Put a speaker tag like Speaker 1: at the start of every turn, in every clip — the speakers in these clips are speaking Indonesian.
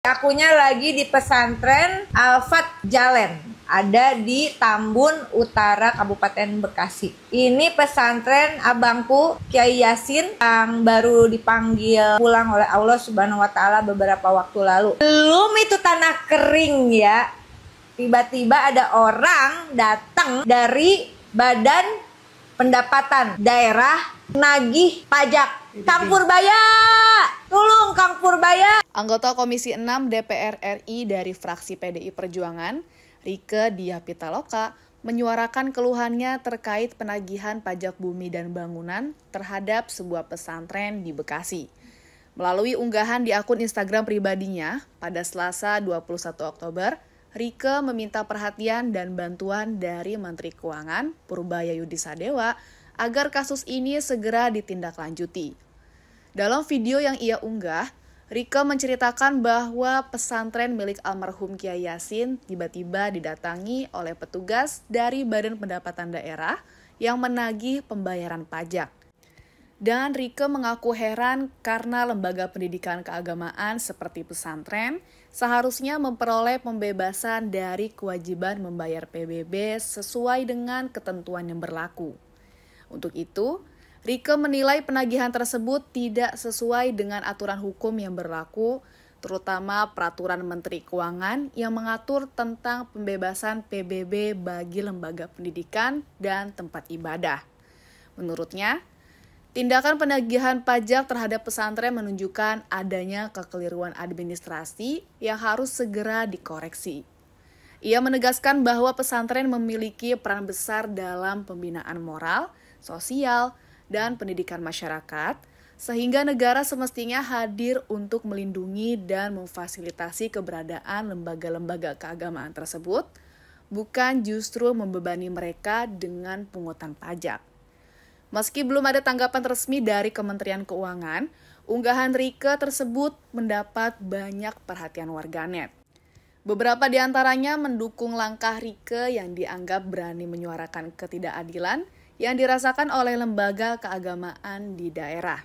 Speaker 1: Akunya lagi di pesantren Al-Fat Jalen, ada di Tambun Utara, Kabupaten Bekasi. Ini pesantren abangku Kiai Yasin yang baru dipanggil pulang oleh Allah Subhanahu wa Ta'ala beberapa waktu lalu. Belum itu tanah kering ya, tiba-tiba ada orang datang dari Badan Pendapatan Daerah nagih pajak. Kang Purbaya, tolong Kang Purbaya.
Speaker 2: Anggota Komisi 6 DPR RI dari fraksi PDI Perjuangan, Rieke Diah Pitaloka, menyuarakan keluhannya terkait penagihan pajak bumi dan bangunan terhadap sebuah pesantren di Bekasi. Melalui unggahan di akun Instagram pribadinya pada Selasa 21 Oktober, Rieke meminta perhatian dan bantuan dari Menteri Keuangan Purbaya Yudisadewa agar kasus ini segera ditindaklanjuti. Dalam video yang ia unggah, Rieke menceritakan bahwa pesantren milik almarhum Kiai Yasin tiba-tiba didatangi oleh petugas dari Badan Pendapatan Daerah yang menagih pembayaran pajak. Dan Rieke mengaku heran karena lembaga pendidikan keagamaan seperti pesantren seharusnya memperoleh pembebasan dari kewajiban membayar PBB sesuai dengan ketentuan yang berlaku. Untuk itu, Rieke menilai penagihan tersebut tidak sesuai dengan aturan hukum yang berlaku, terutama peraturan Menteri Keuangan yang mengatur tentang pembebasan PBB bagi lembaga pendidikan dan tempat ibadah. Menurutnya, tindakan penagihan pajak terhadap pesantren menunjukkan adanya kekeliruan administrasi yang harus segera dikoreksi. Ia menegaskan bahwa pesantren memiliki peran besar dalam pembinaan moral, sosial, dan pendidikan masyarakat, sehingga negara semestinya hadir untuk melindungi dan memfasilitasi keberadaan lembaga-lembaga keagamaan tersebut, bukan justru membebani mereka dengan pungutan pajak. Meski belum ada tanggapan resmi dari Kementerian Keuangan, unggahan Rieke tersebut mendapat banyak perhatian warganet. Beberapa di antaranya mendukung langkah Rieke yang dianggap berani menyuarakan ketidakadilan yang dirasakan oleh lembaga keagamaan di daerah.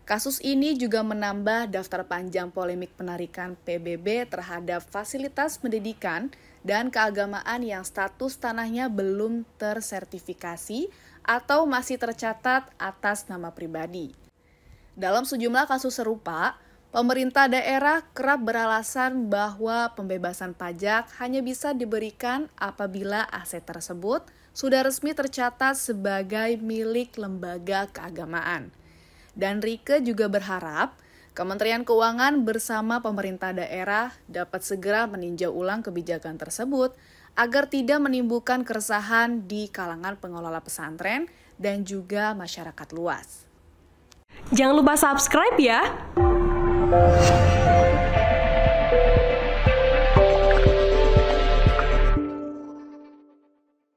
Speaker 2: Kasus ini juga menambah daftar panjang polemik penarikan PBB terhadap fasilitas pendidikan dan keagamaan yang status tanahnya belum tersertifikasi atau masih tercatat atas nama pribadi. Dalam sejumlah kasus serupa, pemerintah daerah kerap beralasan bahwa pembebasan pajak hanya bisa diberikan apabila aset tersebut sudah resmi tercatat sebagai milik lembaga keagamaan. Dan Rieke juga berharap Kementerian Keuangan bersama pemerintah daerah dapat segera meninjau ulang kebijakan tersebut agar tidak menimbulkan keresahan di kalangan pengelola pesantren dan juga masyarakat luas.
Speaker 3: Jangan lupa subscribe ya!